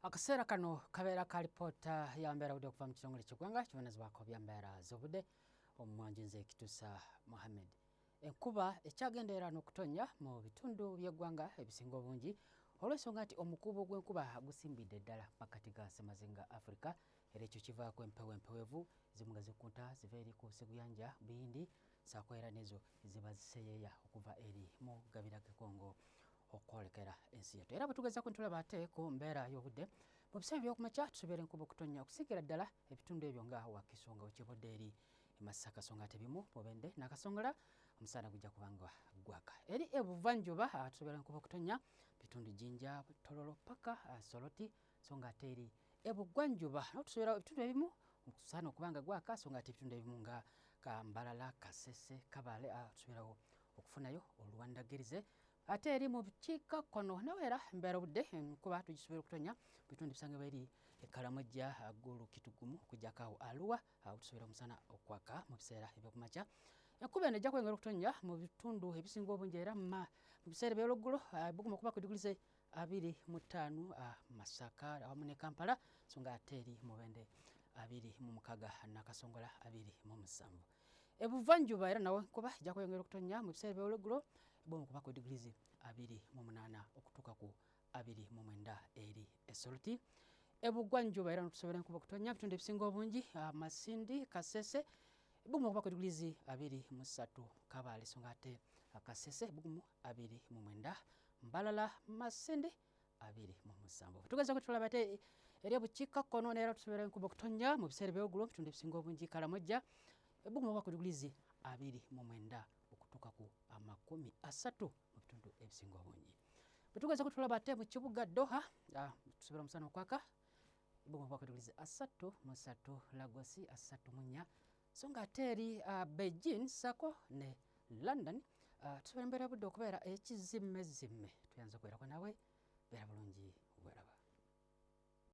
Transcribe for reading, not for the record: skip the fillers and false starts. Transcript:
Akaseera kano kabeera ka lipoota ya mbeera budde okuva mu kitongole ky'eggwanga kibonezebwako bya mbeera z'obudde omumwanju nze Kituusa Mohammed. Enkuba ekyagenderera n'okutonnya mu bitundu by'eggwanga ebisinga obungi olw'ensonga nti omukuubo gw'enkuba gusimbidde ddala makkati ga Ssemazinga Africa era ekyo kivaako empewo empeweevu ezimu nga zikunta ziva eri ku Seguyanja Buyindi ssaako era n'ezo ziba ziseeyeeya okuva eri mu Gabira Kikongo okwolekera ensi yattu. Era bwe tugezaako ntulaba ate ku mbeera y'obudde mu biseera by'okumakya tusuubira enkuba okutonnya okusigira ddala ebitundu ebyo nga Wakiso nga wekibodde eri Masaka so ng'ate bimu Mubende n'Akasongola omusana gujja kuba nga gwaka. Eri ebuvanjuba tusuubira enkuba okutonnya bitundu Jinja, Tororo paka Soroti so ng'ate eri ebugwanjuba tusuubira ebitundu ebimu omusana okuba nga gwaka so ng'ate ebitundu ebimu nga Mbalala, Kasese, Kabale tusuubirawo okufunayo oluwandagirize. Ate eri mu bukiikakkono naweera embeera obudde enkuba tugisuubira okutonya bitundu bisangibwa eri Karamoja, Gulu, Kitugumu okuggyako awo Arua tusuubira omusana okwaka mu biseera eby'okumakya. Enkuba eno ejja kweyongera okutonnya mu bitundu ebisinga obungi era mu biseera eby'olweggulo buguma okuba ku diguli 25 Masaka awamu ne Kampala so ng'ate eri Mubende 26 n'Akasongola 27. Ebuvanjuba era nawo enkuba ejja kweyongera okutonnya mu biseera eby'olweggulo buguma okuba ku diguli 28 okutuuka ku 29 eri Soroti. Ebugwanjuba era tusuubira enkuba okutonnya bitundu ebisinga obungi Masindi, Kasese buguma okuba ku diguli 23 Kabale so ng'ate Kasese bugumu 29 Mbalala, Masindi 27. Tugeza kutulaba ate eri obukiikakkono era tusuubira enkuba okutonnya mu biseera eby'olweggulo bitundu ebisinga obungi Karamoja buguma okuba ku diguli 29 okutuuka ku 30 mu bitundu ebisinga obungi. Bwe tugeza kutulaba ate mu kibuga Doha tusuubira omusana okwaka buguma okuba ku diguli 33 Lagos 34 so ng'ate eri Beijing ssaako ne London tusuubira embeera budde okubeera ekizimmezzimme tuyanza okwerako nawe beera bulungi weraba.